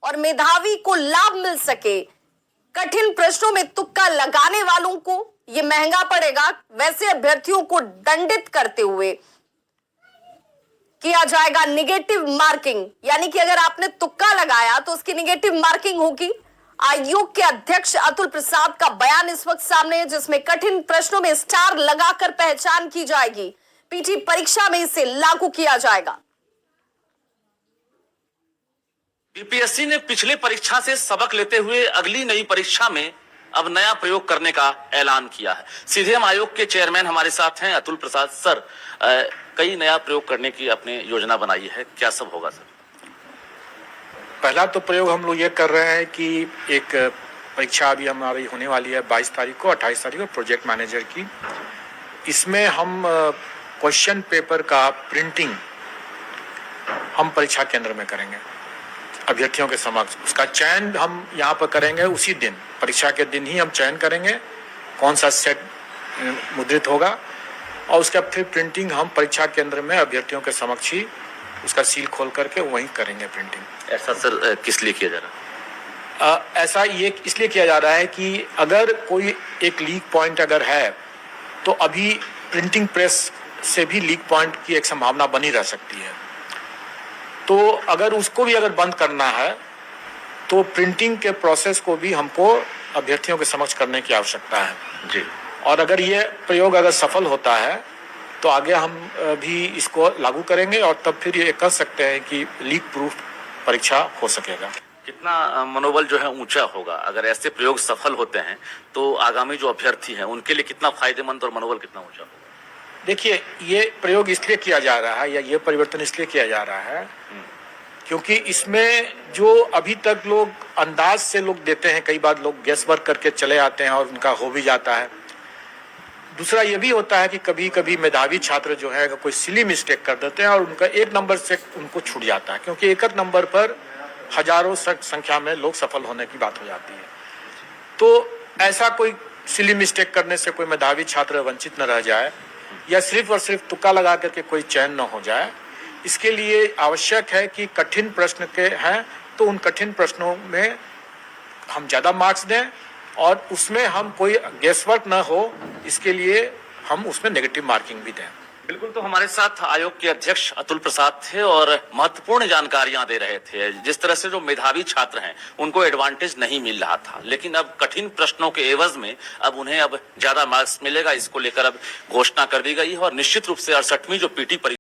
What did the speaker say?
और मेधावी को लाभ मिल सके। कठिन प्रश्नों में तुक्का लगाने वालों को यह महंगा पड़ेगा। वैसे अभ्यर्थियों को दंडित करते हुए किया जाएगा निगेटिव मार्किंग, यानी कि अगर आपने तुक्का लगाया तो उसकी निगेटिव मार्किंग होगी। आयोग के अध्यक्ष अतुल प्रसाद का बयान इस वक्त सामने है, जिसमें कठिन प्रश्नों में स्टार लगाकर पहचान की जाएगी। पीटी परीक्षा में इसे लागू किया जाएगा। बीपीएससी ने पिछले परीक्षा से सबक लेते हुए अगली नई परीक्षा में अब नया प्रयोग करने का ऐलान किया है। सीधे हम आयोग के चेयरमैन हमारे साथ हैं अतुल प्रसाद सर। कई नया प्रयोग करने की अपने योजना बनाई है, क्या सब होगा सर? पहला तो प्रयोग हम लोग ये कर रहे हैं कि एक परीक्षा अभी हमारी होने वाली है 22 तारीख को, 28 तारीख को प्रोजेक्ट मैनेजर की। इसमें हम क्वेश्चन पेपर का प्रिंटिंग हम परीक्षा केंद्र में करेंगे अभ्यर्थियों के समक्ष। उसका चयन हम यहाँ पर करेंगे उसी दिन, परीक्षा के दिन ही हम चयन करेंगे कौन सा सेट मुद्रित होगा, और उसका फिर प्रिंटिंग हम परीक्षा केंद्र में अभ्यर्थियों के समक्ष ही उसका सील खोल करके वहीं करेंगे प्रिंटिंग। ऐसा सर किस लिए किया जा रहा है? ऐसा ये इसलिए किया जा रहा है कि अगर कोई एक लीक पॉइंट अगर है तो अभी प्रिंटिंग प्रेस से भी लीक पॉइंट की एक संभावना बनी रह सकती है। तो अगर उसको भी अगर बंद करना है तो प्रिंटिंग के प्रोसेस को भी हमको अभ्यर्थियों के समक्ष करने की आवश्यकता है जी। और अगर ये प्रयोग अगर सफल होता है तो आगे हम भी इसको लागू करेंगे और तब फिर ये कह सकते हैं कि लीक प्रूफ परीक्षा हो सकेगा। कितना मनोबल जो है ऊंचा होगा अगर ऐसे प्रयोग सफल होते हैं तो आगामी जो अभ्यर्थी हैं उनके लिए कितना फायदेमंद और मनोबल कितना ऊंचा होगा? देखिए, ये प्रयोग इसलिए किया जा रहा है या ये परिवर्तन इसलिए किया जा रहा है क्योंकि इसमें जो अभी तक लोग अंदाज से लोग देते हैं, कई बार लोग गेस वर्क करके चले आते हैं और उनका हो भी जाता है। दूसरा ये भी होता है कि कभी कभी मेधावी छात्र जो है कोई सिली मिस्टेक कर देते हैं और उनका एक नंबर से उनको छूट जाता है, क्योंकि एक नंबर पर हजारों संख्या में लोग सफल होने की बात हो जाती है। तो ऐसा कोई सिली मिस्टेक करने से कोई मेधावी छात्र वंचित न रह जाए या सिर्फ और सिर्फ तुक्का लगा करके कोई चयन न हो जाए, इसके लिए आवश्यक है कि कठिन प्रश्न के हैं तो उन कठिन प्रश्नों में हम ज़्यादा मार्क्स दें और उसमें हम कोई गेसवर्क न हो, इसके लिए हम उसमें नेगेटिव मार्किंग भी दें। बिल्कुल, तो हमारे साथ आयोग के अध्यक्ष अतुल प्रसाद थे और महत्वपूर्ण जानकारियां दे रहे थे। जिस तरह से जो मेधावी छात्र हैं उनको एडवांटेज नहीं मिल रहा था, लेकिन अब कठिन प्रश्नों के एवज में अब उन्हें अब ज्यादा मार्क्स मिलेगा, इसको लेकर अब घोषणा कर दी गई है और निश्चित रूप से 68वीं जो पीटी